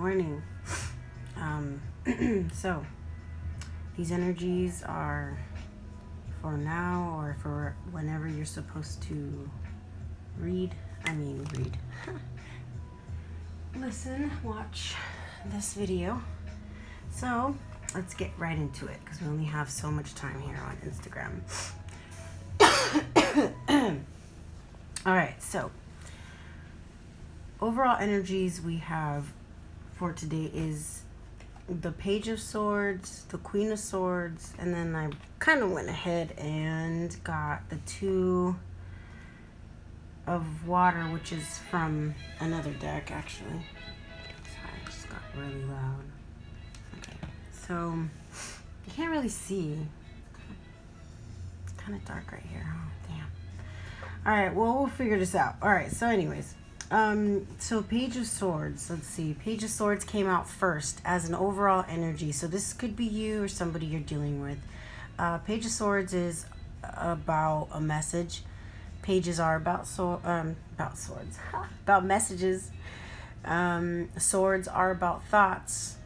morning. So these energies are for now or for whenever you're supposed to read. Listen, watch this video. So let's get right into it because we only have so much time here on Instagram. All right, so overall energies we have for today is the Page of Swords, the Queen of Swords, and then I kind of went ahead and got the Two of Water, which is from another deck, actually. Sorry, it just got really loud. Okay, so you can't really see. It's kind of dark right here. Oh, damn. All right, well, we'll figure this out. All right, so anyways. So Page of Swords, let's see. Page of Swords came out first as an overall energy. So this could be you or somebody you're dealing with. Page of Swords is about a message. Pages are about swords, about messages. Swords are about thoughts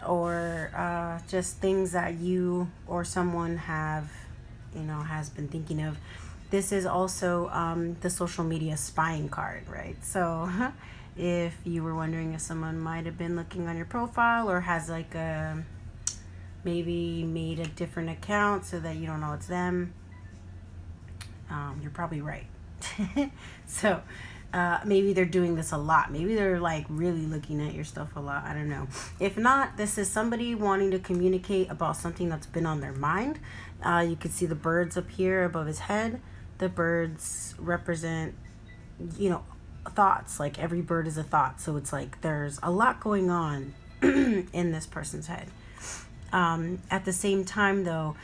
or just things that you or someone has been thinking of. This is also the social media spying card, right? So if you were wondering if someone might have been looking on your profile or has like maybe made a different account so that you don't know it's them, you're probably right. So maybe they're doing this a lot. Maybe they're like really looking at your stuff a lot. I don't know. If not, this is somebody wanting to communicate about something that's been on their mind. You can see the birds up here above his head. The birds represent, thoughts. Like every bird is a thought. So it's like there's a lot going on in this person's head. At the same time, though,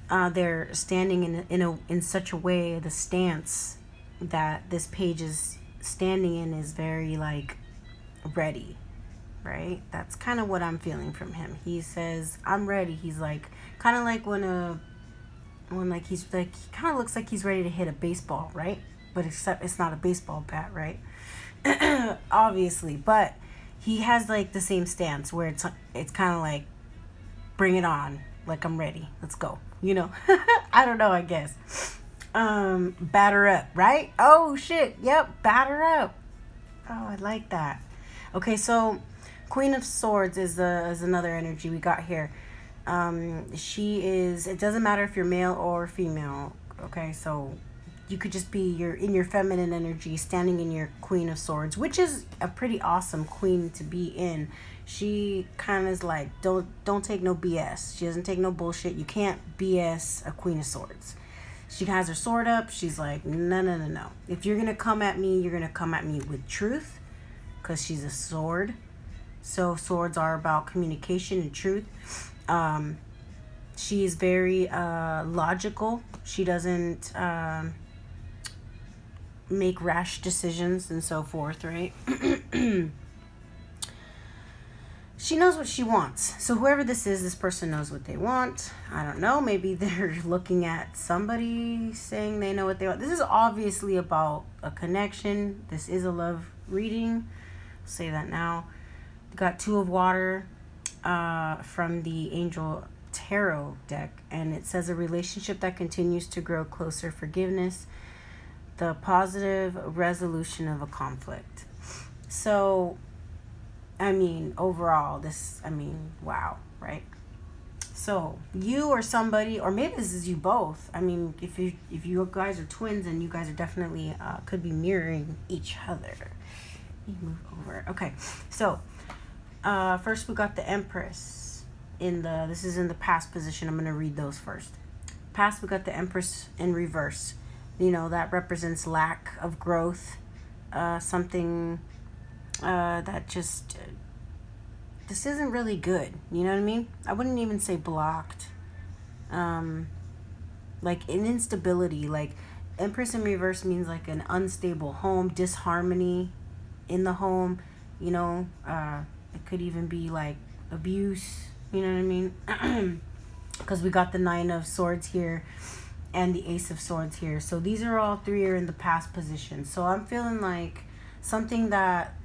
they're standing in such a way, the stance that this page is standing in is very like ready, right? That's kind of what I'm feeling from him. He says, I'm ready. He's like, kind of like when he's like, he kind of looks like he's ready to hit a baseball, right? But except it's not a baseball bat, right? Obviously, but he has like the same stance where it's kind of like, bring it on. Like, I'm ready. Let's go. I don't know, I guess. Batter up, right? Oh shit. Yep. Batter up. Oh, I like that. Okay. So Queen of Swords is another energy we got here. It doesn't matter if you're male or female. Okay. So you could just be in your feminine energy, standing in your Queen of Swords, which is a pretty awesome queen to be in. She kind of is like, don't take no BS. She doesn't take no bullshit. You can't BS a Queen of Swords. She has her sword up. She's like, no. If you're going to come at me, you're going to come at me with truth, because she's a sword. So swords are about communication and truth. She is very logical. She doesn't make rash decisions and so forth, right? She knows what she wants. So whoever this person knows what they want. I don't know. Maybe they're looking at somebody saying they know what they want. This is obviously about a connection. This is a love reading. I'll say that now. We got Two of Water from the Angel Tarot deck. And it says a relationship that continues to grow closer, forgiveness, the positive resolution of a conflict. So overall, wow, right? So you or somebody, or maybe this is you both. If you guys are twins, and you guys are definitely could be mirroring each other. Let me move over. Okay, so first we got the Empress this is in the past position. I'm gonna read those first. Past, we got the Empress in reverse. That represents lack of growth, something that just this isn't really good. You know what I mean? I wouldn't even say blocked. Like an instability. Like Empress in reverse means like an unstable home, disharmony in the home. It could even be like abuse. You know what I mean? Because we got the Nine of Swords here and the Ace of Swords here. So these are all three are in the past position. So I'm feeling like something that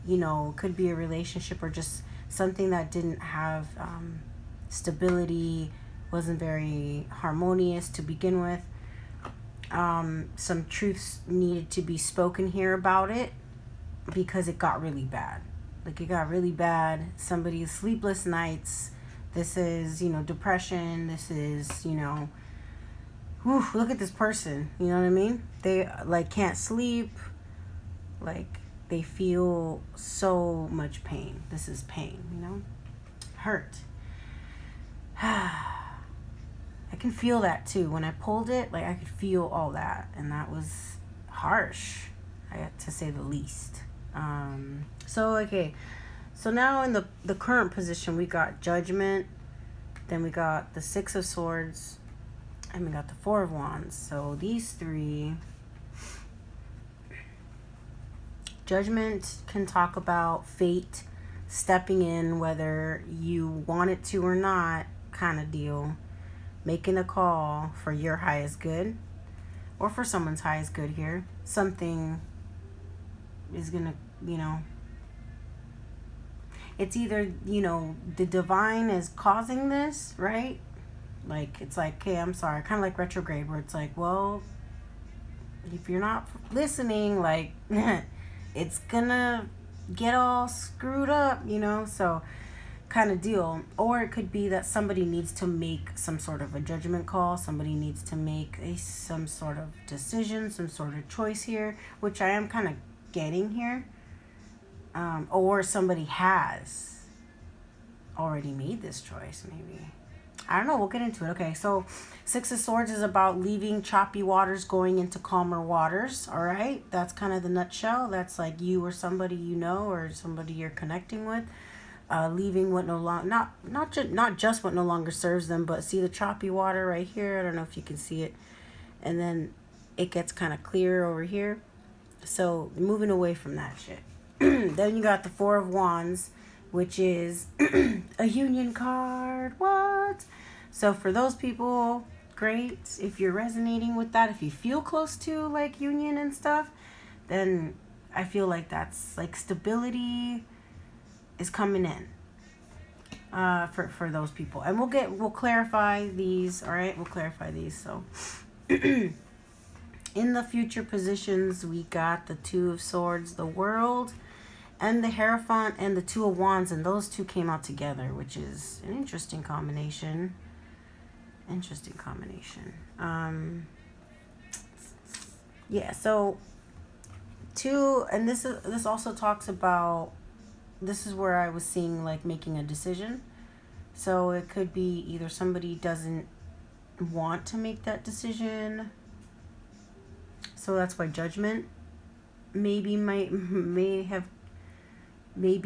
you know, could be a relationship or just something that didn't have stability, wasn't very harmonious to begin with. Some truths needed to be spoken here about it because it got really bad. Like, it got really bad. Somebody's sleepless nights. This is, you know, depression. This is, you know, whew, look at this person. You know what I mean? They, like, can't sleep. Like, they feel so much pain. This is pain, you know? Hurt. I can feel that too. When I pulled it, like, I could feel all that. And that was harsh, I have to say the least. Okay. So now in the current position, we got Judgment. Then we got the Six of Swords. And we got the Four of Wands. So these three... Judgment can talk about fate stepping in, whether you want it to or not, kind of deal. Making a call for your highest good or for someone's highest good here. Something is going to, you know, it's either, you know, the divine is causing this, right? Like, it's like, hey, I'm sorry. Kind of like retrograde, where it's like, well, if you're not listening, like, it's gonna get all screwed up, you know? So, kind of deal. Or it could be that somebody needs to make some sort of a judgment call. Somebody needs to make some sort of decision, some sort of choice here, which I am kind of getting here. Or somebody has already made this choice, maybe. I don't know. We'll get into it. Okay, so Six of Swords is about leaving choppy waters, going into calmer waters. All right, that's kind of the nutshell. That's like you or somebody you know or somebody you're connecting with. Leaving what no longer, not just what no longer serves them, but see the choppy water right here. I don't know if you can see it, and then it gets kind of clear over here. So moving away from that shit. Then you got the Four of Wands, which is a union card. What? So for those people, great. If you're resonating with that, if you feel close to like union and stuff, then I feel like that's like stability is coming in for those people. And we'll clarify these, all right? We'll clarify these. So in the future positions, we got the Two of Swords, the World, and the Hierophant, and the Two of Wands, and those two came out together, which is an interesting combination. Yeah, so two, and this also talks about, this is where I was seeing like making a decision. So it could be either somebody doesn't want to make that decision. So that's why Judgment may be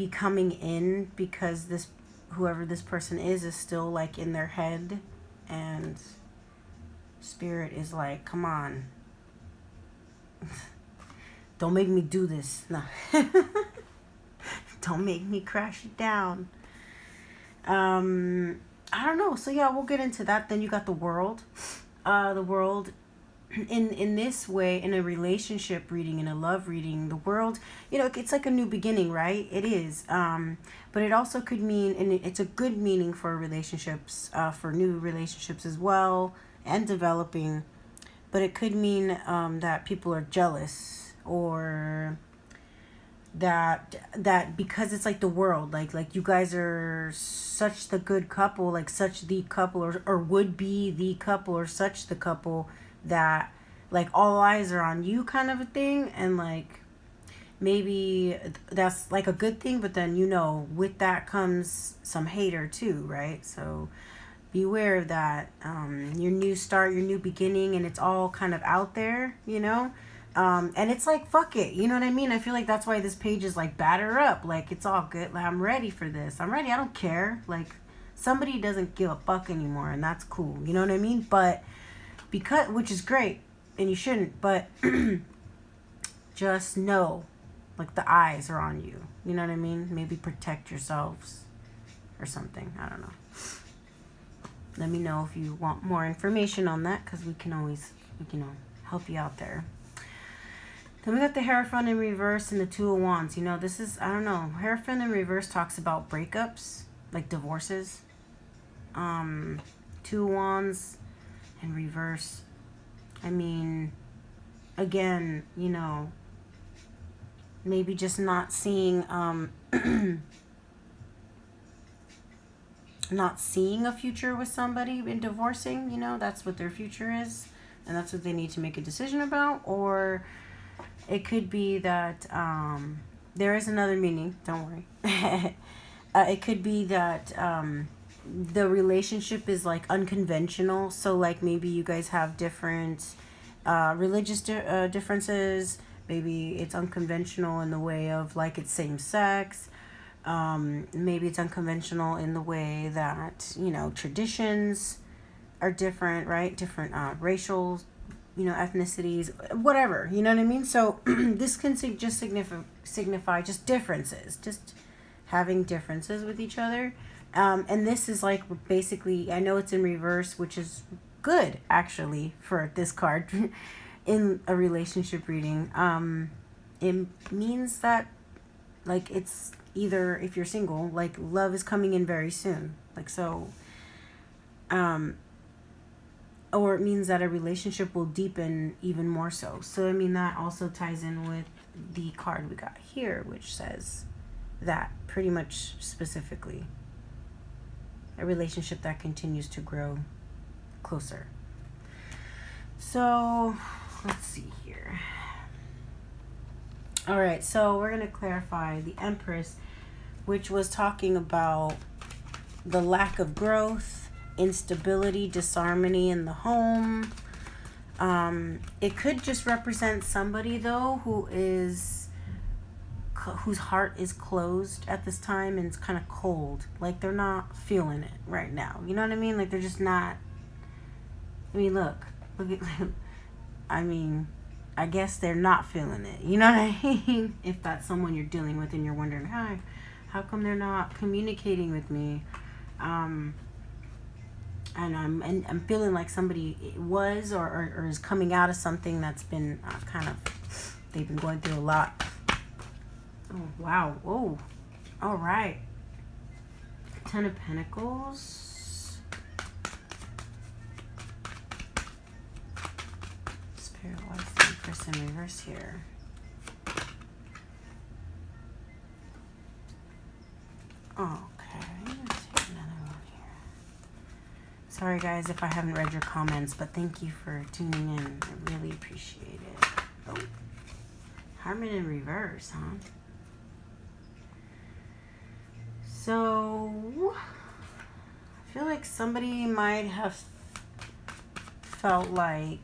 coming in, because this, whoever this person is still like in their head, and Spirit is like, come on, don't make me do this. No. Don't make me crash it down. I don't know. So yeah, we'll get into that. Then you got the World. The World, in this way, in a relationship reading, in a love reading, the World, you know, it's like a new beginning, right? It is. But it also could mean, and it's a good meaning for relationships, for new relationships as well, and developing. But it could mean that people are jealous, or that because it's like the World, like you guys are such the good couple, like such the couple, or would be the couple, or such the couple, that like all eyes are on you, kind of a thing. And like maybe that's like a good thing, but then, you know, with that comes some hater too, right? So beware of that. Your new start, your new beginning, and it's all kind of out there, you know. And it's like, fuck it, you know what I mean? I feel like that's why this page is like, batter up, like it's all good, like, I'm ready for this, I'm ready, I don't care. Like, somebody doesn't give a fuck anymore, and that's cool, you know what I mean? But because, which is great, and you shouldn't, but just know, like, the eyes are on you, you know what I mean? Maybe protect yourselves or something, I don't know. Let me know if you want more information on that, because we can always, you know, help you out there. Then we got the Hierophant in reverse and the Two of Wands. You know, this is, I don't know. Hierophant in reverse talks about breakups, like divorces. Two of Wands in reverse. I mean, again, you know, maybe just not seeing, not seeing a future with somebody in divorcing. You know, that's what their future is. And that's what they need to make a decision about. Or it could be that there is another meaning. Don't worry. It could be that the relationship is like unconventional. So like maybe you guys have different religious differences. Maybe it's unconventional in the way of like it's same sex. Maybe it's unconventional in the way that, you know, traditions are different, right? Different racial, you know, ethnicities, whatever, you know what I mean? So this can just signify just differences, just having differences with each other. And this is like basically, I know it's in reverse, which is good actually for this card in a relationship reading. It means that like it's either, if you're single, like love is coming in very soon. Like so, or it means that a relationship will deepen even more so. So, I mean, that also ties in with the card we got here, which says that pretty much specifically. A relationship that continues to grow closer. So, let's see here. All right, so we're going to clarify the Empress, which was talking about the lack of growth, instability, disharmony in the home. It could just represent somebody though whose heart is closed at this time and it's kind of cold, like they're not feeling it right now, you know what I mean? Like they're just not. I mean, look at I mean, I guess they're not feeling it, you know what I mean? If that's someone you're dealing with and you're wondering, hi, how come they're not communicating with me? And I'm feeling like somebody was or is coming out of something that's been kind of, they've been going through a lot. Oh, wow. Oh, all right. Ten of Pentacles. Spirit, what's the Empress in reverse here? Okay, let's take another one here. Sorry guys if I haven't read your comments, but thank you for tuning in. I really appreciate it. Oh, Hermit in reverse, huh? So, I feel like somebody might have felt like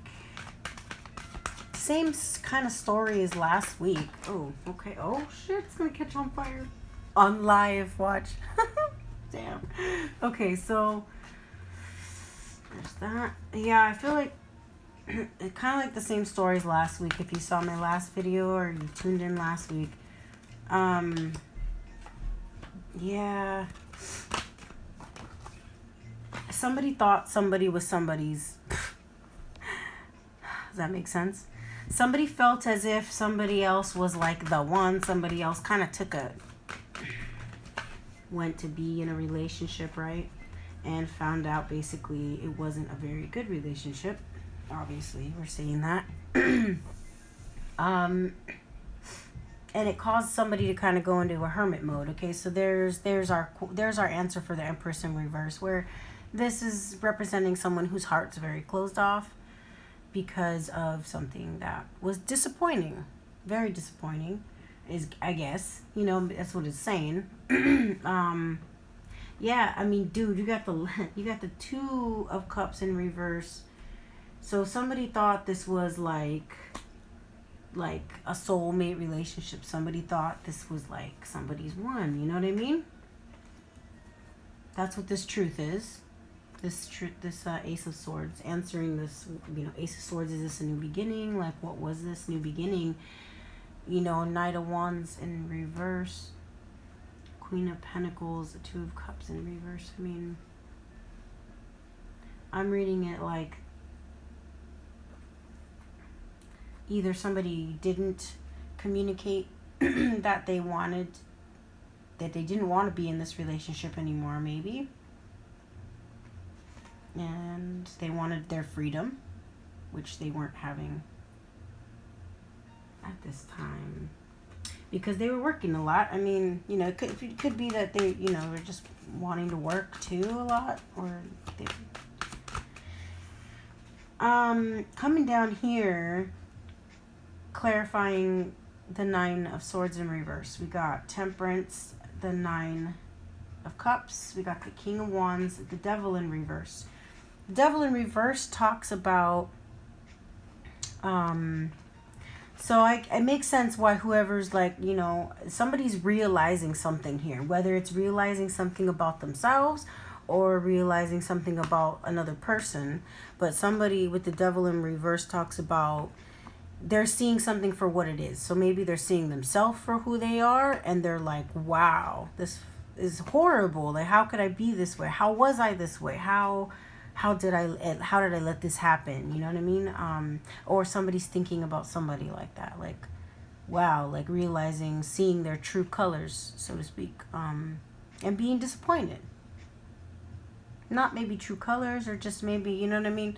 same kind of story as last week. Oh, okay. Oh shit, it's gonna catch on fire. On live watch. Damn. Okay, so there's that. Yeah, I feel like it kind of like the same story as last week. If you saw my last video or you tuned in last week. Yeah. Somebody thought somebody was somebody's. Does that make sense? Somebody felt as if somebody else was like the one. Somebody else kind of went to be in a relationship, right? And found out basically it wasn't a very good relationship. Obviously, we're seeing that. And it caused somebody to kind of go into a hermit mode. Okay, so there's our answer for the Empress in reverse, where this is representing someone whose heart's very closed off because of something that was disappointing, very disappointing, is, I guess, you know, that's what it's saying. Yeah, I mean, dude, you got the Two of Cups in reverse. So somebody thought this was like a soulmate relationship. Somebody thought this was like somebody's one, you know what I mean? That's what this truth is. This Ace of Swords, answering this, you know, Ace of Swords, is this a new beginning? Like, what was this new beginning? You know, Knight of Wands in reverse, Queen of Pentacles, the Two of Cups in reverse. I mean, I'm reading it like either somebody didn't communicate that they didn't want to be in this relationship anymore, maybe. And they wanted their freedom, which they weren't having at this time. Because they were working a lot. I mean, you know, it could be that they, you know, were just wanting to work too a lot. Or they... Coming down here, clarifying the 9 of Swords in reverse. We got Temperance, the 9 of Cups. We got the King of Wands, the Devil in reverse. The Devil in reverse talks about... So it makes sense why whoever's like, you know, somebody's realizing something here. Whether it's realizing something about themselves or realizing something about another person. But somebody with the Devil in reverse talks about they're seeing something for what it is. So maybe they're seeing themselves for who they are. And they're like, wow, this is horrible. Like, how could I be this way? How was I this way? How did I let this happen? You know what I mean? Or somebody's thinking about somebody like that. Like, wow, like realizing, seeing their true colors, so to speak. And being disappointed. Not maybe true colors, or just maybe, you know what I mean?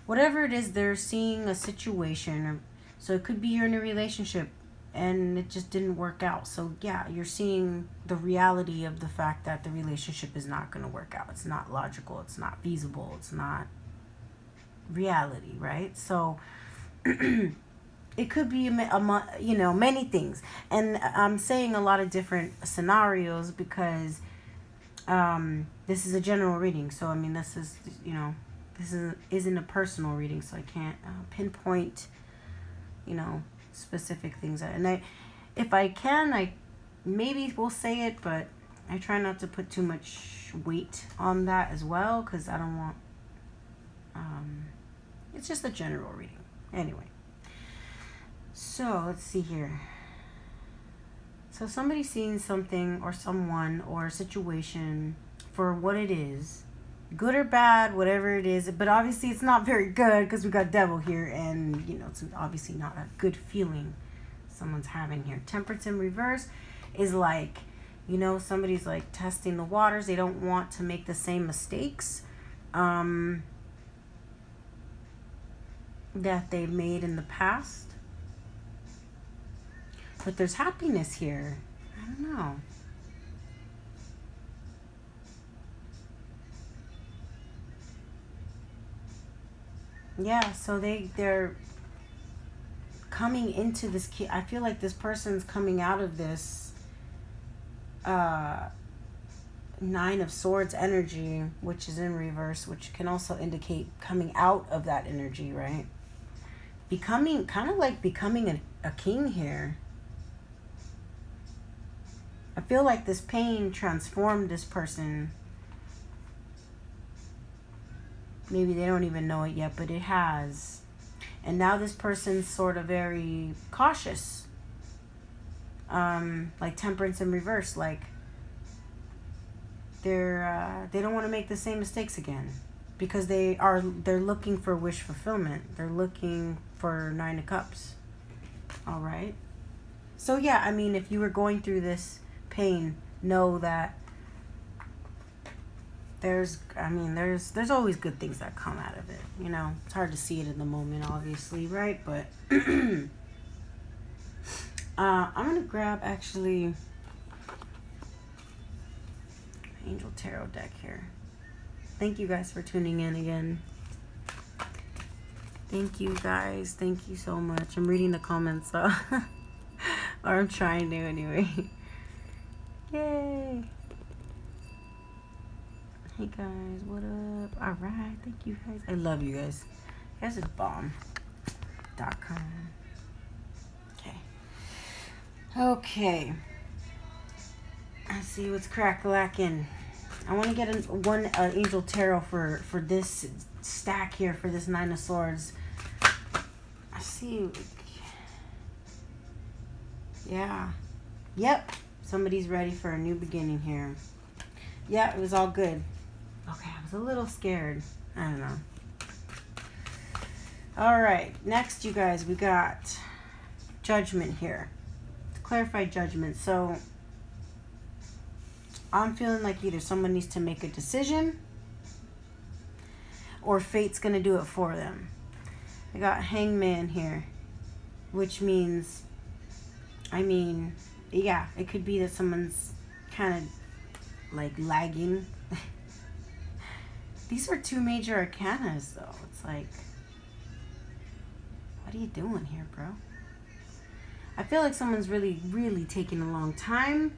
Whatever it is, they're seeing a situation. So it could be you're in a relationship and it just didn't work out. So yeah, you're seeing the reality of the fact that the relationship is not going to work out. It's not logical. It's not feasible. It's not reality, right? So it could be, you know, many things. And I'm saying a lot of different scenarios because this is a general reading. So, I mean, this is, you know, this isn't a personal reading. So I can't pinpoint, you know, specific things. And if I can, I maybe will say it, but I try not to put too much weight on that as well, because I don't want, it's just a general reading. Anyway, so let's see here. So somebody's seeing something or someone or a situation for what it is, good or bad, whatever it is. But obviously it's not very good because we got Devil here, and you know, it's obviously not a good feeling someone's having here. Temperance in reverse is like, you know, somebody's like testing the waters. They don't want to make the same mistakes that they've made in the past. But there's happiness here. I don't know. Yeah, so they're coming into this key. I feel like this person's coming out of this 9 of Swords energy, which is in reverse, which can also indicate coming out of that energy, right? Becoming, kind of like becoming a king here. I feel like this pain transformed this person. Maybe they don't even know it yet, but it has. And now this person's sort of very cautious. Like Temperance in reverse. Like they don't want to make the same mistakes again. Because they're looking for wish fulfillment. They're looking for 9 of Cups. Alright? So yeah, I mean, if you were going through this pain, know that there's always good things that come out of it. You know, it's hard to see it in the moment, obviously, right? But I'm gonna grab actually Angel Tarot deck here. Thank you guys for tuning in again. Thank you guys. Thank you so much. I'm reading the comments, so or I'm trying to anyway. Yay! Hey guys, what up? Alright, thank you guys. I love you guys. You guys are bomb.com. Okay. Let's see what's crack-a-lackin'. I want to get one Angel Tarot for this stack here, for this 9 of Swords. I see. Yeah. Yep. Somebody's ready for a new beginning here. Yeah, it was all good. Okay, I was a little scared. I don't know. All right, next, you guys, we got Judgment here. To clarify Judgment. So I'm feeling like either someone needs to make a decision or fate's going to do it for them. I got Hangman here, which means, yeah, it could be that someone's kind of like lagging. These are two major arcanas, though. It's like, what are you doing here, bro? I feel like someone's really, really taking a long time.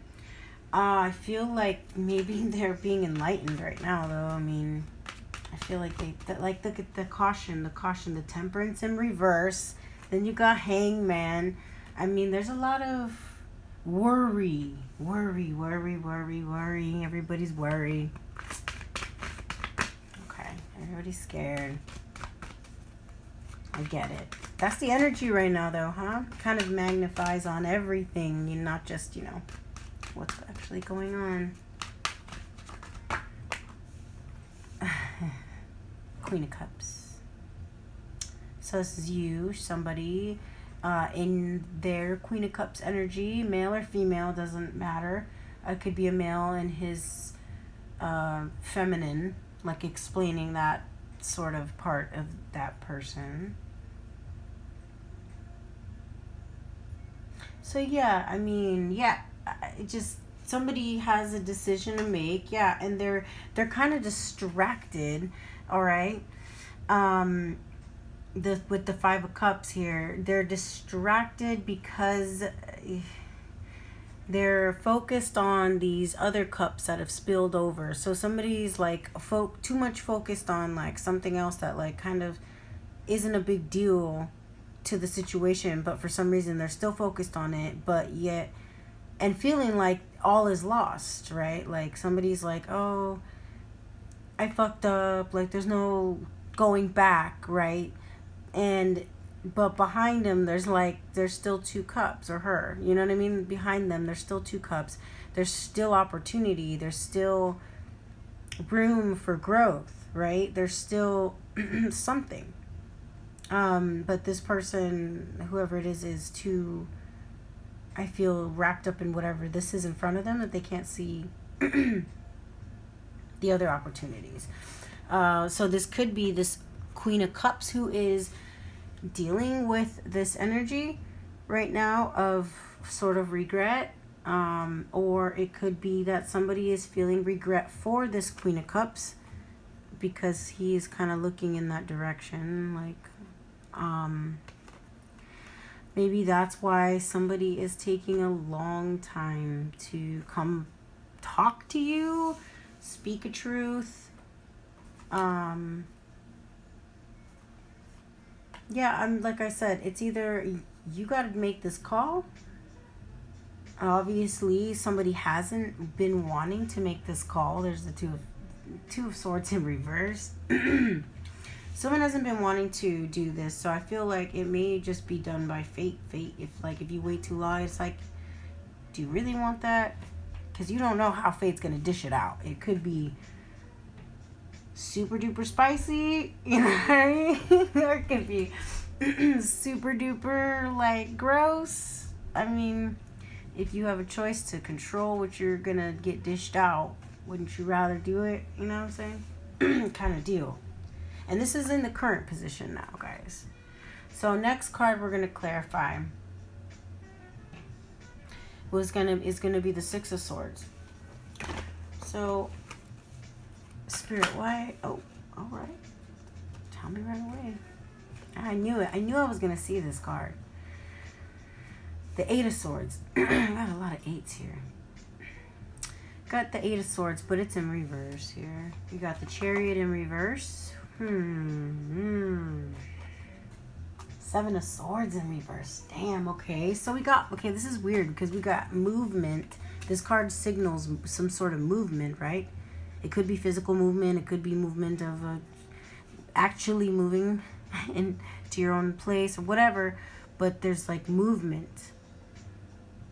I feel like maybe they're being enlightened right now, though. I mean, I feel like look at the caution, the temperance in reverse. Then you got Hangman. I mean, there's a lot of worry. Everybody's worried. Okay, everybody's scared. I get it. That's the energy right now, though, huh? Kind of magnifies on everything, and not just, what's actually going on. Queen of Cups. So this is you, somebody in their Queen of Cups energy, male or female, doesn't matter. It could be a male in his feminine, like explaining that sort of part of that person. So yeah, just somebody has a decision to make, yeah, and they're kind of distracted, all right. With the Five of Cups here, they're distracted because they're focused on these other cups that have spilled over. So somebody's like too much focused on like something else that like kind of isn't a big deal to the situation, but for some reason they're still focused on it, but yet, and feeling like all is lost, right? Like somebody's like, oh, I fucked up, like there's no going back, right? But behind him there's still two cups, or her, you know what I mean? Behind them there's still two cups. There's still opportunity, there's still room for growth, right? There's still something. But this person, whoever it is too, I feel, wrapped up in whatever this is in front of them that they can't see the other opportunities. So this could be this Queen of Cups who is dealing with this energy right now of sort of regret. Or it could be that somebody is feeling regret for this Queen of Cups because he is kind of looking in that direction, like, maybe that's why somebody is taking a long time to come talk to you, speak a truth. Yeah, like I said, it's either you got to make this call. Obviously, somebody hasn't been wanting to make this call. There's the two of Swords in reverse. Someone hasn't been wanting to do this, so I feel like it may just be done by fate. If you wait too long, it's like, do you really want that? Because you don't know how fate's gonna dish it out. It could be super duper spicy, you know what I mean? Or it could be super duper like gross. I mean, if you have a choice to control what you're gonna get dished out, wouldn't you rather do it? You know what I'm saying? Kind of deal. And this is in the current position now, guys. So next card we're gonna clarify is gonna be the Six of Swords. So Spirit, why? Oh, all right. Tell me right away. I knew it. I knew I was gonna see this card. The Eight of Swords. I got a lot of eights here. Got the Eight of Swords, but it's in reverse here. You got the Chariot in reverse. Seven of Swords in reverse. Damn, okay. So this is weird because we got movement. This card signals some sort of movement, right? It could be physical movement. It could be movement of actually moving into your own place or whatever. But there's like movement.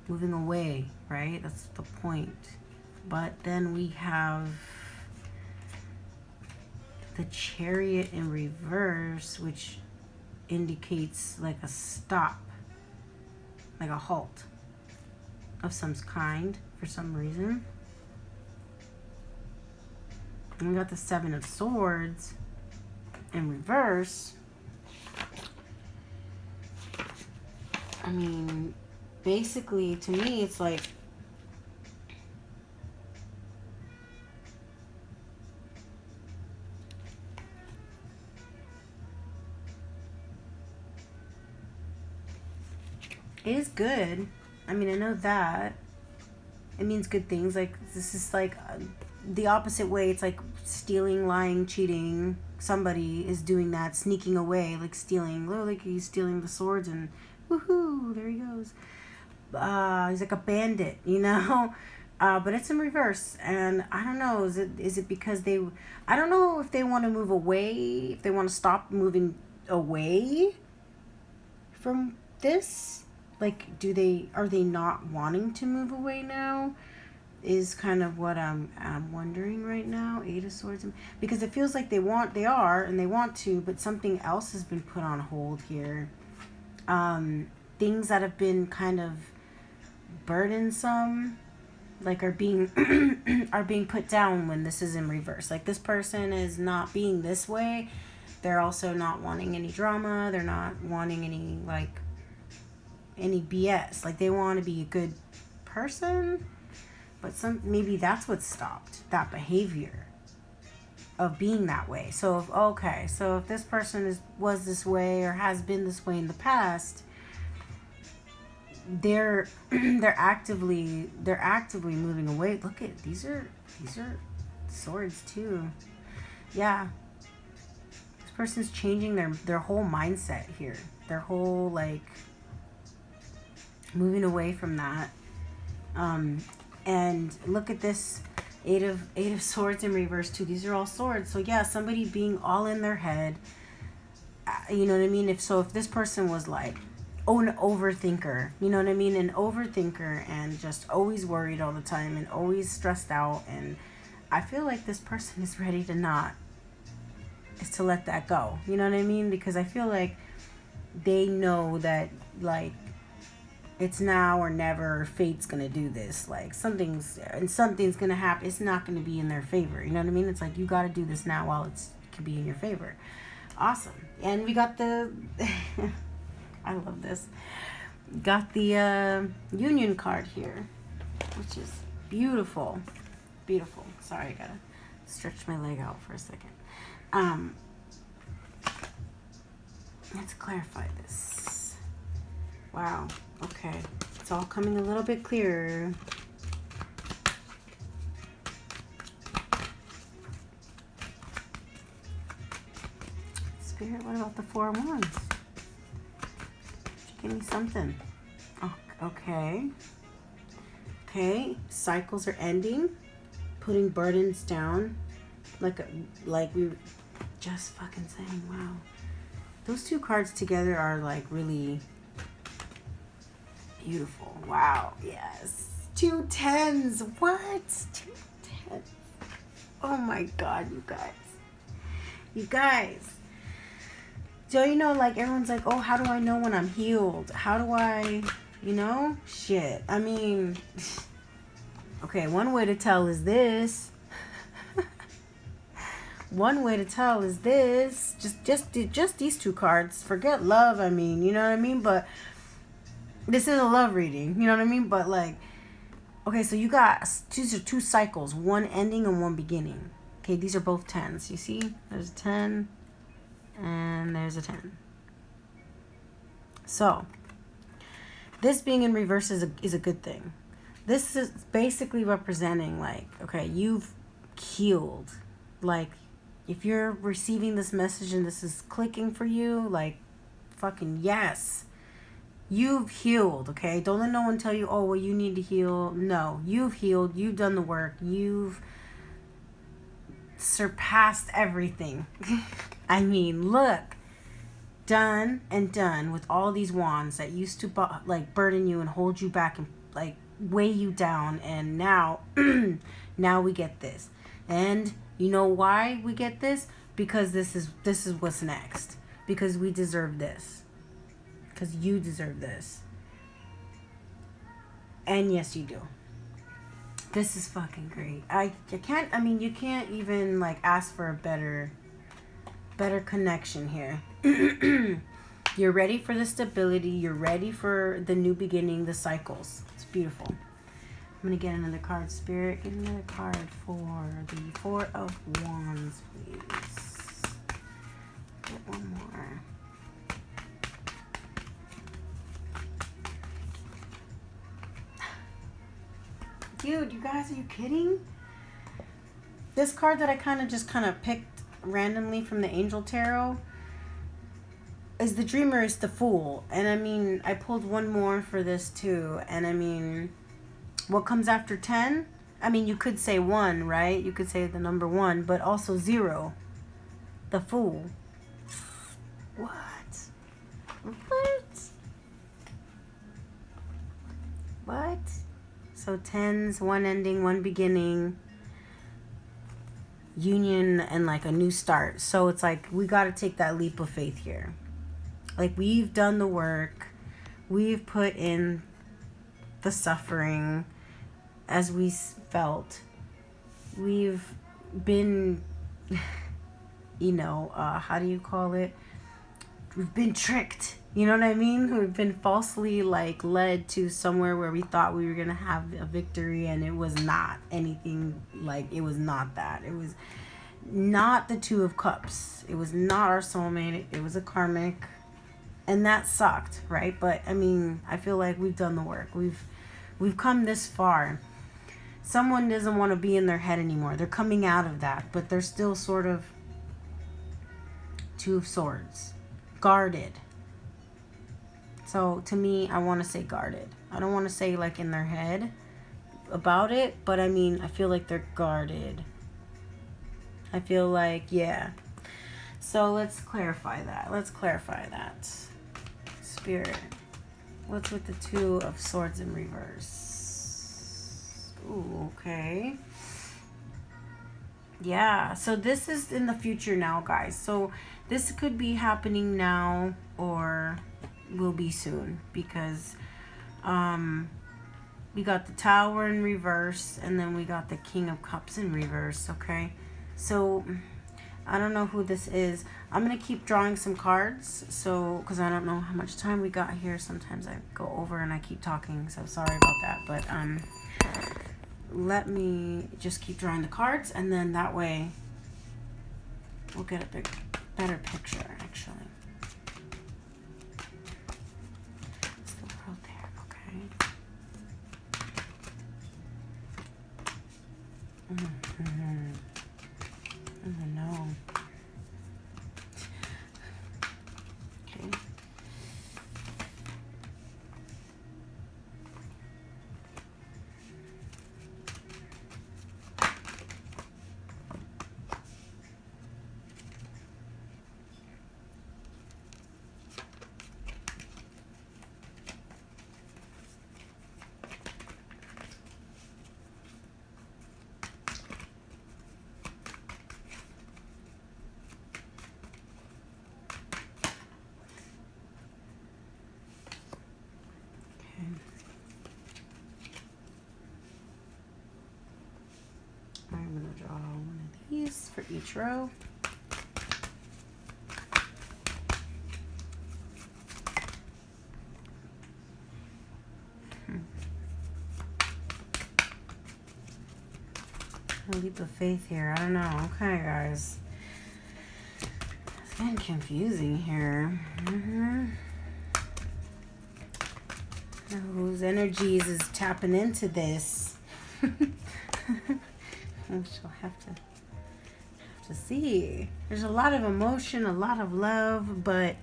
Moving away, right? That's the point. But then we have the Chariot in reverse, which indicates like a stop, like a halt of some kind for some reason. And we got the Seven of Swords in reverse. I mean, basically, to me, it's like it is good. I mean, I know that. It means good things. Like, this is like the opposite way. It's like stealing, lying, cheating. Somebody is doing that, sneaking away, like stealing. Literally, he's stealing the swords and woohoo, there he goes. He's like a bandit, you know? But it's in reverse. And I don't know, is it because I don't know if they want to move away, if they want to stop moving away from this. Like, are they not wanting to move away now? Is kind of what I'm wondering right now. Eight of Swords, because it feels like they want to, but something else has been put on hold here. Things that have been kind of burdensome, like are being put down when this is in reverse. Like, this person is not being this way. They're also not wanting any drama. They're not wanting any BS. Like, they want to be a good person, but maybe that's what stopped that behavior of being that way. So if this person was this way or has been this way in the past, they're actively moving away. Look at these are swords too. Yeah. This person's changing their whole mindset here. Their whole, like, moving away from that. And look at this eight of Swords in reverse too. These are all swords. So yeah, somebody being all in their head. You know what I mean? If this person was like, an overthinker, you know what I mean? An overthinker and just always worried all the time and always stressed out. And I feel like this person is ready to let that go. You know what I mean? Because I feel like they know that, like, it's now or never. Fate's gonna do this. Like, something's gonna happen. It's not gonna be in their favor. You know what I mean? It's like, you got to do this now while it can be in your favor. Awesome. And we got the I love this. Got the Union card here, which is beautiful. Beautiful. Sorry, I gotta stretch my leg out for a second. Let's clarify this. Wow. Okay. It's all coming a little bit clearer. Spirit, what about the Four of Wands? Give me something. Oh, okay. Okay. Cycles are ending. Putting burdens down. Like we were just fucking saying. Wow. Those two cards together are like really beautiful. Wow. Yes. 2 10s. What? 2 10s. Oh my God, you guys. You guys. So, you know, like, everyone's like, oh, how do I know when I'm healed? How do I, shit. I mean, okay, one way to tell is this. One way to tell is this. Just these two cards. Forget love, I mean, you know what I mean? But this is a love reading, you know what I mean? But, like, okay, so you got two cycles, one ending and one beginning. Okay, these are both 10s. You see? There's a 10 and there's a 10. So, this being in reverse is a good thing. This is basically representing, like, okay, you've healed. Like, if you're receiving this message and this is clicking for you, like, fucking yes. You've healed, okay? Don't let no one tell you, oh, well, you need to heal. No, you've healed. You've done the work. You've surpassed everything. I mean, look. Done and done with all these wands that used to, like, burden you and hold you back and, like, weigh you down. And now, now we get this. And you know why we get this? Because this is what's next. because we deserve this. Because you deserve this. And yes, you do. This is fucking great. You can't even like ask for a better connection here. You're ready for the stability. You're ready for the new beginning, the cycles. It's beautiful. I'm going to get another card. Spirit, get another card for the Four of Wands, please. Get one more. Dude, you guys, are you kidding? This card that I kind of picked randomly from the Angel Tarot is the Dreamer is the Fool. And I mean, I pulled one more for this too. And I mean, what comes after 10? I mean, you could say 1, right? You could say the number 1, but also 0. The Fool. What? What? So 10s, 1 ending, 1 beginning, union, and like a new start. So it's like we got to take that leap of faith here. Like, we've done the work. We've put in the suffering as we felt. We've been, how do you call it? We've been tricked. You know what I mean? We've been falsely like led to somewhere where we thought we were going to have a victory, and it was not anything. Like, it was not that. It was not the Two of Cups. It was not our soulmate. It was a karmic. And that sucked, right? But I mean, I feel like we've done the work. We've come this far. Someone doesn't want to be in their head anymore. They're coming out of that, but they're still sort of Two of Swords, guarded. So to me, I want to say guarded. I don't want to say like in their head about it, but I mean, I feel like they're guarded. I feel like, yeah. So let's clarify that. Spirit, what's with the Two of Swords in reverse? Ooh, okay. Yeah, so this is in the future now, guys. So this could be happening now or will be soon, because we got the Tower in reverse, and then we got the King of Cups in reverse, okay? So I don't know who this is. I'm going to keep drawing some cards, so because I don't know how much time we got here. Sometimes I go over and I keep talking, so sorry about that. But let me just keep drawing the cards, and then that way we'll get a better picture, actually. It's the world there, okay? Oh no. Okay. I'm going to draw one of these for each row. A leap of faith here. I don't know. Okay, guys. It's getting confusing here. Whose energies is tapping into this? She'll have to see. There's a lot of emotion, a lot of love, but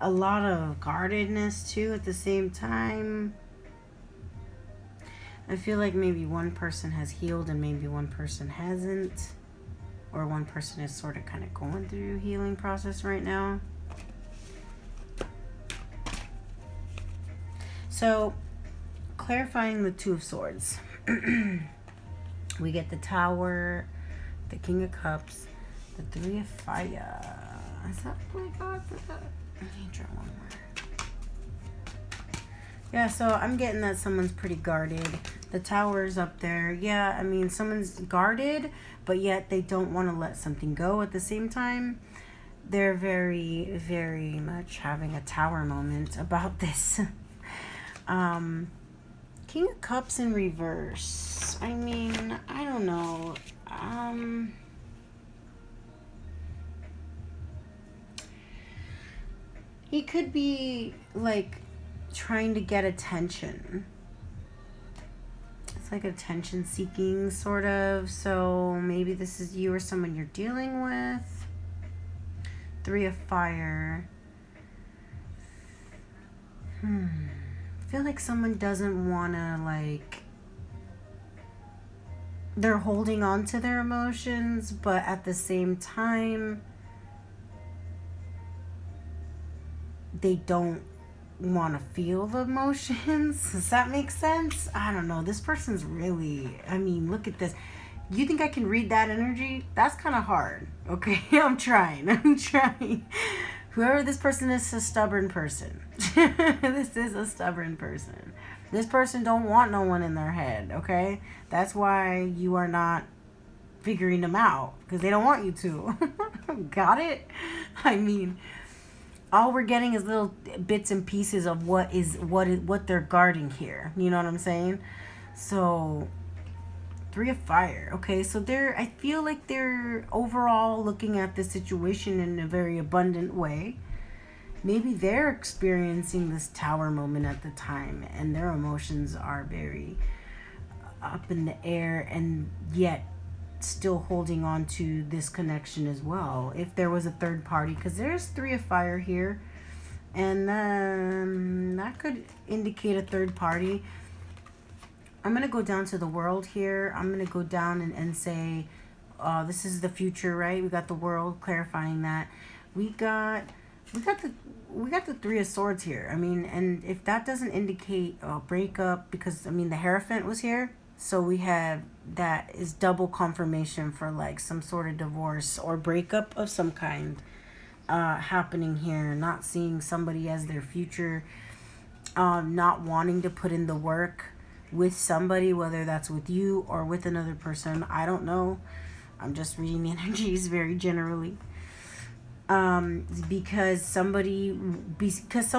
a lot of guardedness too at the same time. I feel like maybe one person has healed and maybe one person hasn't, or one person is sort of kind of going through a healing process right now. So, clarifying the Two of Swords. We get the Tower, the King of Cups, the Three of Fire. Is that what I got for that? Let me draw one more. Yeah, so I'm getting that someone's pretty guarded. The tower's up there. Yeah, I mean, someone's guarded, but yet they don't want to let something go at the same time. They're very, very much having a tower moment about this. King of Cups in reverse. I mean, I don't know. He could be, like, trying to get attention. It's like attention seeking, sort of. So maybe this is you or someone you're dealing with. 3 of Fire. I feel like someone doesn't want to, like, they're holding on to their emotions, but at the same time, they don't want to feel the emotions. Does that make sense? I don't know. This person's really, I mean, look at this. You think I can read that energy? That's kind of hard. Okay, I'm trying. Whoever this person is a stubborn person. This is a stubborn person. This person don't want no one in their head, okay? That's why you are not figuring them out, because they don't want you to. Got it? I mean, all we're getting is little bits and pieces of what they're guarding here. You know what I'm saying? So 3 of Fire. Okay, so I feel like they're overall looking at the situation in a very abundant way. Maybe they're experiencing this tower moment at the time, and their emotions are very up in the air, and yet still holding on to this connection as well. If there was a third party, because there's 3 of Fire here, and then that could indicate a third party. I'm going to go down to the World here. I'm going to go down and say, this is the future, right? We got the World, clarifying that. We got the 3 of Swords here. I mean, and if that doesn't indicate a breakup, because, I mean, the Hierophant was here. So we have, that is double confirmation for, like, some sort of divorce or breakup of some kind happening here. Not seeing somebody as their future. Not wanting to put in the work with somebody, whether that's with you or with another person. I don't know. I'm just reading the energies very generally. Because somebody wanted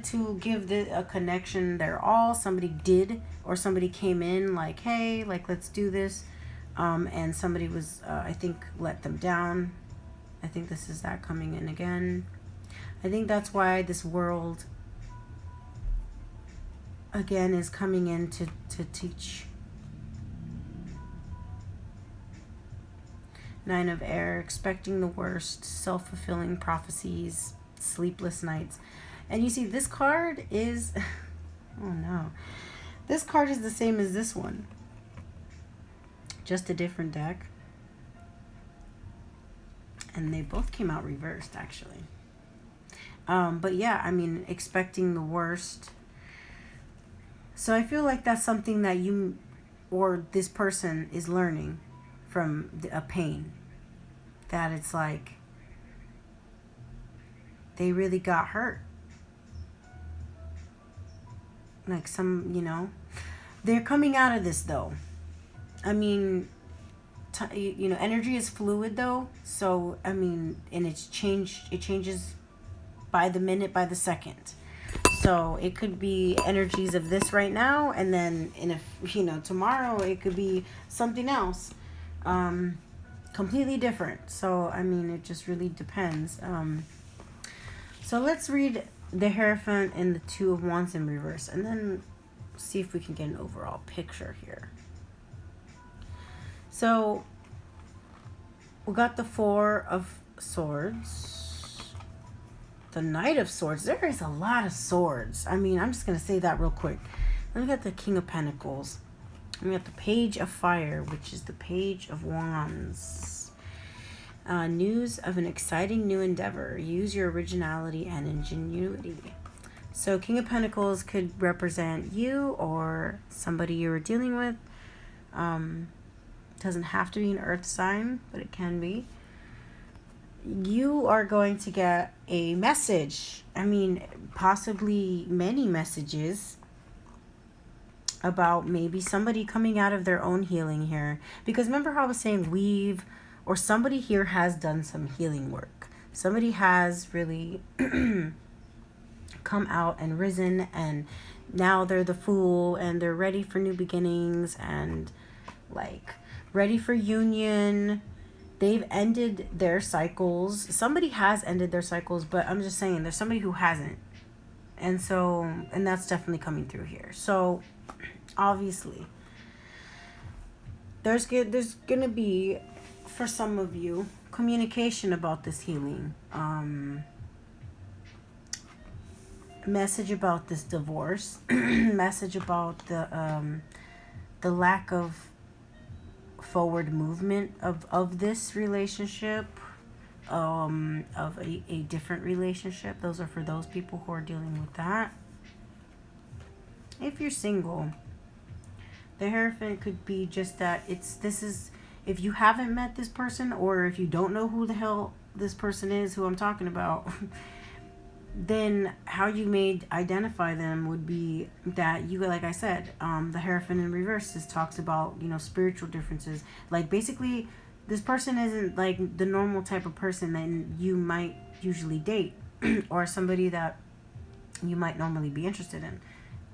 to give a connection their all. Somebody did, or somebody came in like, hey, like, let's do this. And somebody was, I think, let them down. I think this is that coming in again. I think that's why this World again is coming in to teach. 9 of Air, expecting the worst, self-fulfilling prophecies, sleepless nights. And you see, this card is, oh no, this card is the same as this one, just a different deck. And they both came out reversed, actually. But yeah, I mean, expecting the worst. So I feel like that's something that you or this person is learning from a pain. That it's like they really got hurt. Like some, you know, they're coming out of this though. I mean, you know, energy is fluid though. So, I mean, and it changes by the minute, by the second. So it could be energies of this right now, and then tomorrow it could be something else, completely different. So I mean, it just really depends. So let's read the Hierophant and the 2 of Wands in reverse, and then see if we can get an overall picture here. So we got the 4 of Swords. The Knight of Swords. There is a lot of swords. I mean, I'm just going to say that real quick. Then we got the King of Pentacles. And we got the Page of Fire, which is the Page of Wands. News of an exciting new endeavor. Use your originality and ingenuity. So King of Pentacles could represent you or somebody you were dealing with. Doesn't have to be an earth sign, but it can be. you are going to get a message. I mean, possibly many messages about maybe somebody coming out of their own healing here. Because remember how I was saying or somebody here has done some healing work. Somebody has really come out and risen, and now they're the Fool, and they're ready for new beginnings and like ready for union. They've ended their cycles. Somebody has ended their cycles, but I'm just saying there's somebody who hasn't. And that's definitely coming through here. So obviously there's gonna be, for some of you, communication about this healing. Message about this divorce. Message about the lack of forward movement of this relationship, of a different relationship. Those are for those people who are dealing with that. If you're single, the Hierophant could be just that if you haven't met this person, or if you don't know who the hell this person is who I'm talking about, then how you may identify them would be that you, like I said, the Hierophant in reverse talks about, spiritual differences. Like, basically, this person isn't like the normal type of person that you might usually date, or somebody that you might normally be interested in.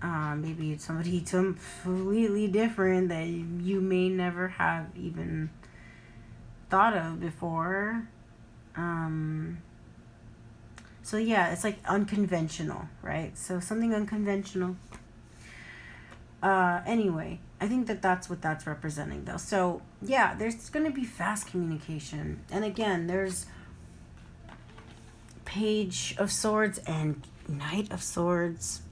Maybe it's somebody completely different that you may never have even thought of before. So yeah, it's like unconventional, right? So something unconventional. Anyway, I think that's what that's representing, though. So yeah, there's going to be fast communication. And again, there's Page of Swords and Knight of Swords.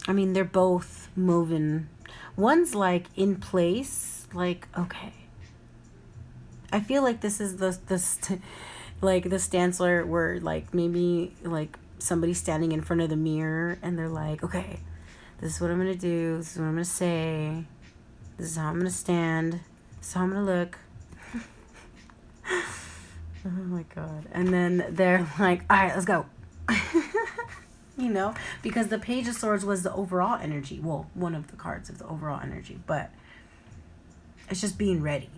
I mean, they're both moving. One's like in place, like, okay. I feel like this is like the stance where like maybe like somebody's standing in front of the mirror and they're like, okay, this is what I'm gonna do, this is what I'm gonna say, this is how I'm gonna stand, this is how I'm gonna look. Oh my god. And then they're like, all right, let's go. Because the Page of Swords was the overall energy, well, one of the cards of the overall energy, but it's just being ready,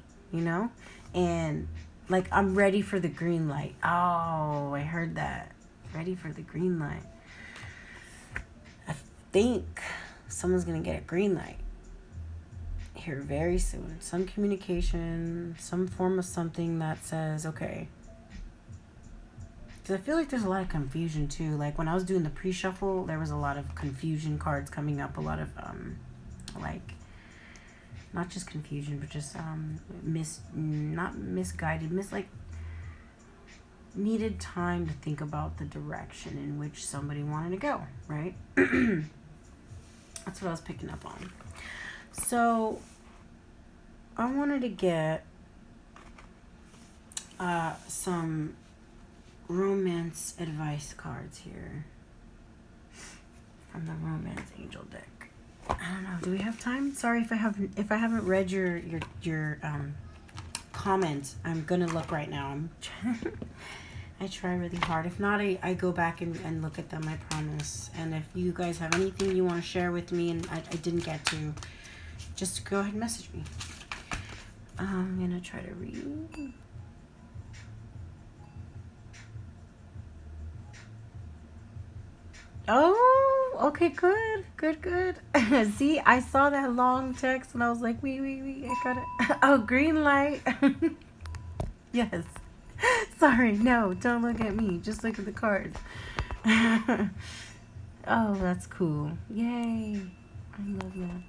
and like, I'm ready for the green light. Oh, I heard that. Ready for the green light. I think someone's going to get a green light here very soon. Some communication, some form of something that says, okay. Because I feel like there's a lot of confusion, too. Like, when I was doing the pre-shuffle, there was a lot of confusion cards coming up. A lot of, like, not just confusion, but just not misguided, needed time to think about the direction in which somebody wanted to go, right? That's what I was picking up on. So I wanted to get some romance advice cards here from the Romance Angel deck. I don't know. Do we have time? Sorry if I haven't read your comment. I'm gonna look right now. I try really hard. If not, I go back and look at them. I promise. And if you guys have anything you want to share with me and I didn't get to, just go ahead and message me. I'm gonna try to read. Oh, okay, good. See, I saw that long text and I was like, wait, I got it. Oh, green light. Yes. Sorry, no, don't look at me. Just look at the card. Oh, that's cool. Yay. I love that.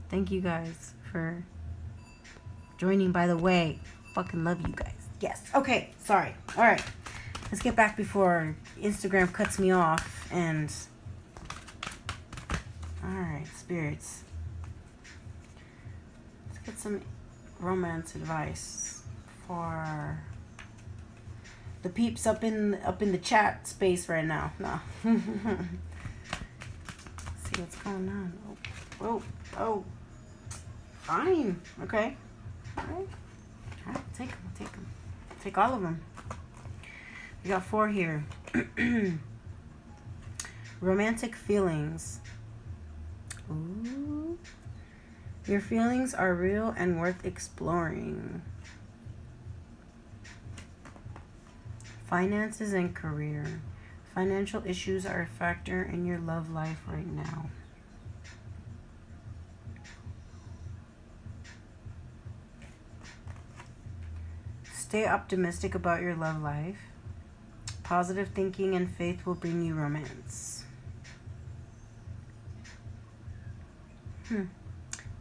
Thank you guys for joining, by the way. Fucking love you guys. Yes. Okay, sorry. All right. Let's get back before Instagram cuts me off. And alright, spirits. Let's get some romance advice for the peeps up in the chat space right now. No. Let's see what's going on. Oh. Fine. Okay. Alright, take them. Take all of them. We got 4 here. Romantic feelings. Ooh. Your feelings are real and worth exploring. Finances and career. Financial issues are a factor in your love life right now. Stay optimistic about your love life. Positive thinking and faith will bring you romance.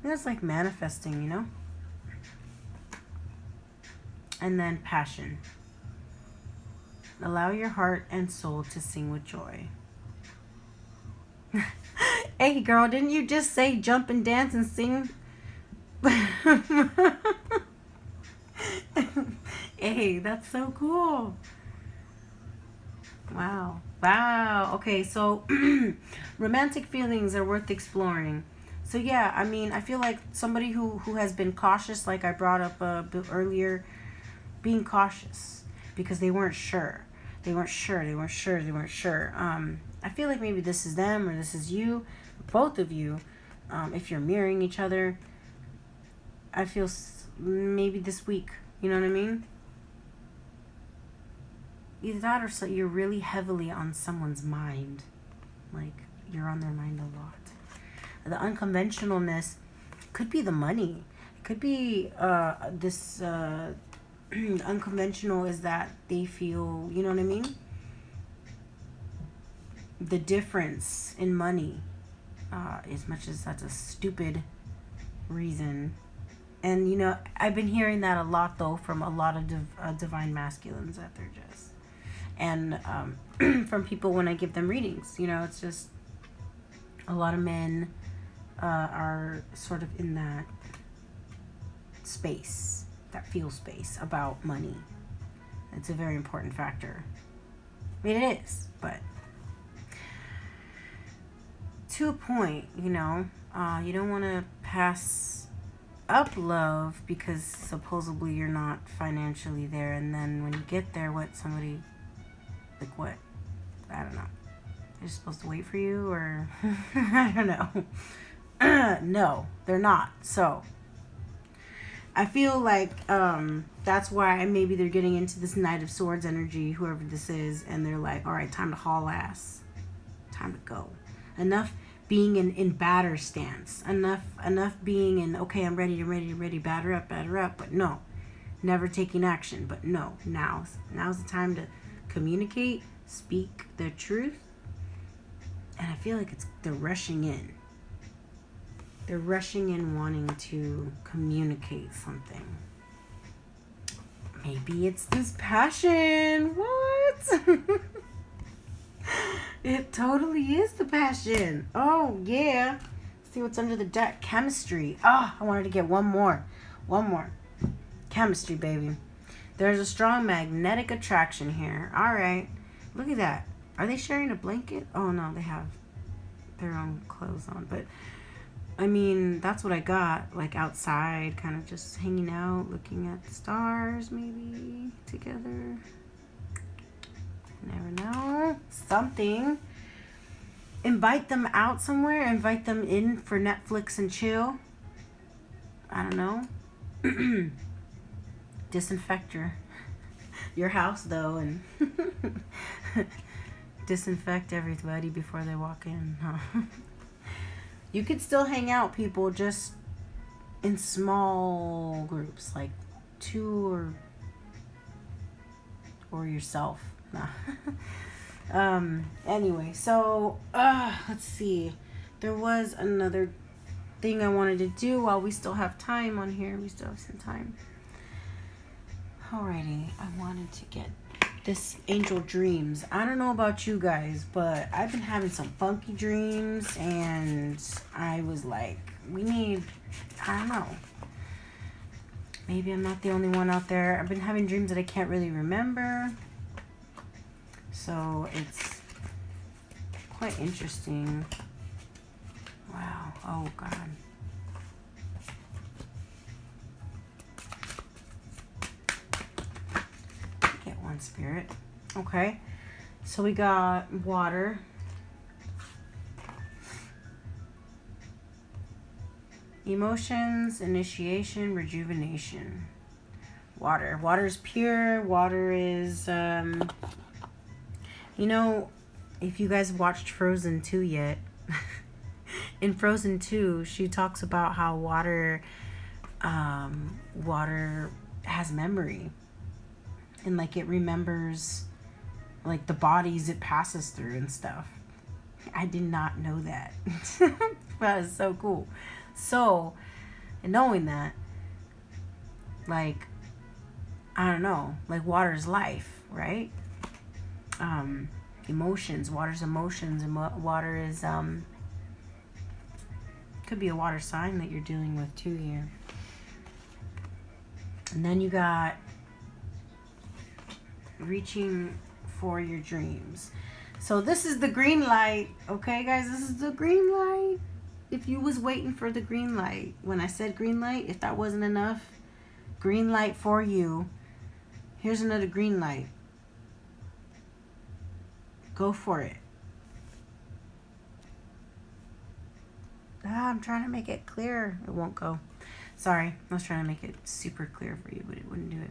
That's like manifesting, you know? And then passion. Allow your heart and soul to sing with joy. Hey girl, didn't you just say jump and dance and sing? Hey, that's so cool. Wow. Wow. Okay, so romantic feelings are worth exploring. So yeah, I mean, I feel like somebody who has been cautious, like I brought up a bit earlier, being cautious because they weren't sure. They weren't sure. I feel like maybe this is them or this is you, both of you. If you're mirroring each other, I feel maybe this week. You know what I mean? Either that or so you're really heavily on someone's mind. Like, you're on their mind a lot. The unconventionalness could be the money. It could be this unconventional is that they feel, you know what I mean? The difference in money, as much as that's a stupid reason. And, you know, I've been hearing that a lot, though, from a lot of divine masculines that they're just. And from people when I give them readings, you know, it's just a lot of men are sort of in that space, that feel space about money. It's a very important factor. I mean, it is, but to a point, you know, you don't want to pass up love because supposedly you're not financially there, and then when you get there, what somebody, like what? I don't know. They're supposed to wait for you, or I don't know. No, they're not. So I feel like that's why maybe they're getting into this Knight of Swords energy, whoever this is, and they're like, all right, time to haul ass. Time to go. Enough being in batter stance. Enough being in, okay, I'm ready, batter up. But no, never taking action. But no, now's the time to communicate, speak their truth. And I feel like they're rushing in. They're rushing in wanting to communicate something. Maybe it's this passion. What? It totally is the passion. Oh, yeah. Let's see what's under the deck. Chemistry. Oh, I wanted to get one more. Chemistry, baby. There's a strong magnetic attraction here. All right. Look at that. Are they sharing a blanket? Oh, no, they have their own clothes on. But, I mean, that's what I got. Like, outside, kind of just hanging out, looking at the stars, maybe, together. Never know. Something. Invite them out somewhere. Invite them in for Netflix and chill. I don't know. Disinfect your house, though, and disinfect everybody before they walk in. Huh? You could still hang out, people, just in small groups, like 2 or yourself. Anyway, so let's see. There was another thing I wanted to do while we still have time on here. We still have some time. Alrighty, I wanted to get this Angel Dreams. I don't know about you guys, but I've been having some funky dreams, and I was like, I don't know. Maybe I'm not the only one out there. I've been having dreams that I can't really remember. So it's quite interesting. Wow. Oh, God. Spirit. Okay. So we got water. Emotions, initiation, rejuvenation. Water. Water is pure. Water is, you know, if you guys watched Frozen 2 yet, in Frozen 2, she talks about how water has memory. And, like, it remembers, like, the bodies it passes through and stuff. I did not know that. That is so cool. So, and knowing that, like, I don't know, like, water is life, right? Emotions, water's emotions, and water is, could be a water sign that you're dealing with too here. And then you got reaching for your dreams. So this is the green light, okay, guys? This is the green light. If you was waiting for the green light, when I said green light, if that wasn't enough, green light for you. Here's another green light. Go for it. I'm trying to make it clear. It won't go. Sorry, I was trying to make it super clear for you, but it wouldn't do it.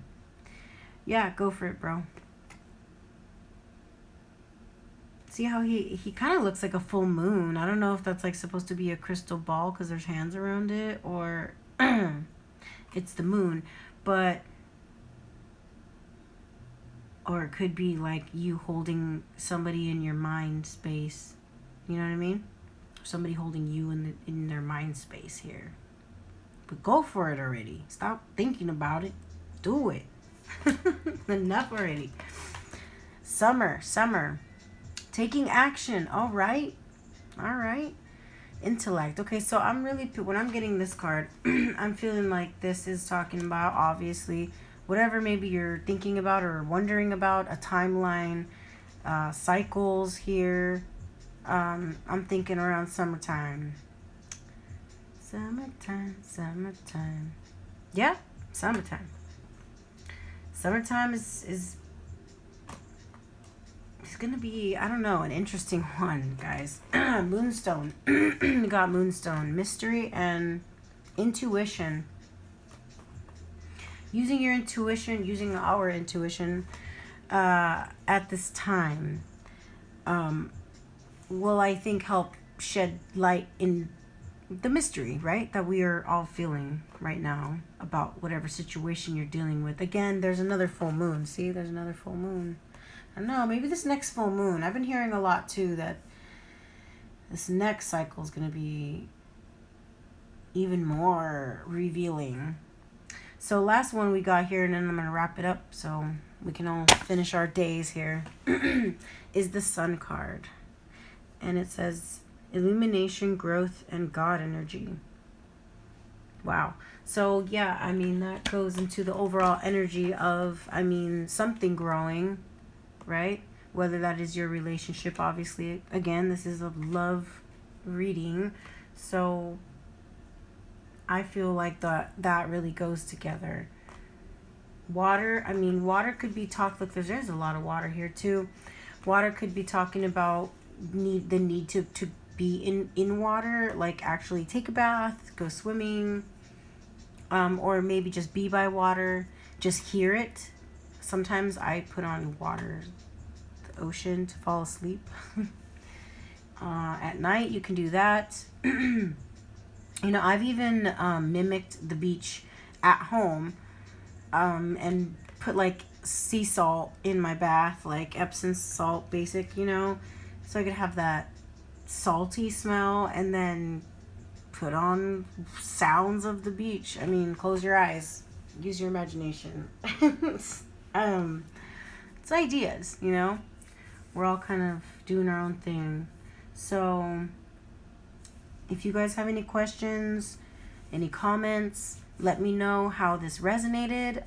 Yeah, go for it, bro. See how he kind of looks like a full moon. I don't know if that's like supposed to be a crystal ball because there's hands around it, or it's the moon, but or it could be like you holding somebody in your mind space. You know what I mean? Somebody holding you in their mind space here. But go for it already. Stop thinking about it. Do it. Enough already. Summer. Taking action. All right. Intellect. Okay, so I'm really, when I'm getting this card, I'm feeling like this is talking about, obviously, whatever maybe you're thinking about or wondering about, a timeline, cycles here. I'm thinking around summertime. Summertime. Yeah, summertime. Summertime is gonna be, I don't know, an interesting one, guys. Moonstone. We got Moonstone. Mystery and intuition. Using your intuition, using our intuition at this time will, I think, help shed light in the mystery, right, that we are all feeling right now about whatever situation you're dealing with. Again, there's another full moon. See, there's another full moon. I don't know, maybe this next full moon, I've been hearing a lot too that this next cycle is going to be even more revealing. So last one we got here, and then I'm going to wrap it up so we can all finish our days here, is the Sun card. And it says illumination, growth, and God energy. Wow. So yeah, I mean, that goes into the overall energy of, I mean, something growing, right? Whether that is your relationship, obviously. Again, this is a love reading. So I feel like that really goes together. Water, I mean, water could be look, there's a lot of water here too. Water could be talking about the need to be in water, like actually take a bath, go swimming, or maybe just be by water, just hear it. Sometimes I put on water, the ocean, to fall asleep. At night, you can do that. You know, I've even mimicked the beach at home, and put like sea salt in my bath, like Epsom salt basic, you know, so I could have that salty smell, and then put on sounds of the beach. I mean, close your eyes, use your imagination. It's ideas, you know, we're all kind of doing our own thing. So if you guys have any questions, any comments, let me know how this resonated.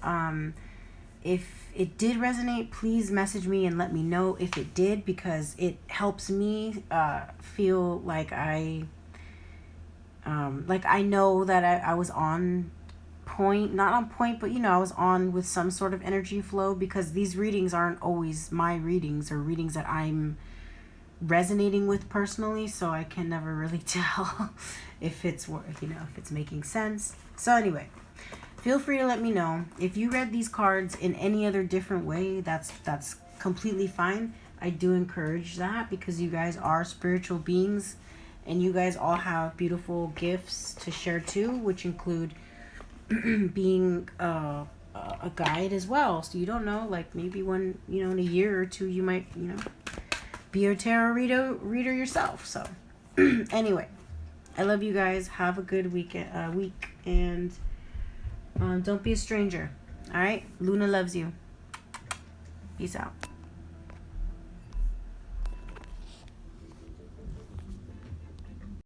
If it did resonate, please message me and let me know if it did, because it helps me feel like I know that I was on point, not on point, but you know, I was on with some sort of energy flow, because these readings aren't always my readings or readings that I'm resonating with personally, so I can never really tell if it's, you know, if it's making sense. So anyway, feel free to let me know if you read these cards in any other different way. That's completely fine. I do encourage that, because you guys are spiritual beings and you guys all have beautiful gifts to share too, which include being a guide as well. So you don't know, like maybe one, you know, in a year or two, you might, you know, be a tarot reader yourself. So anyway, I love you guys. Have a good week, and don't be a stranger. All right, Luna loves you. Peace out.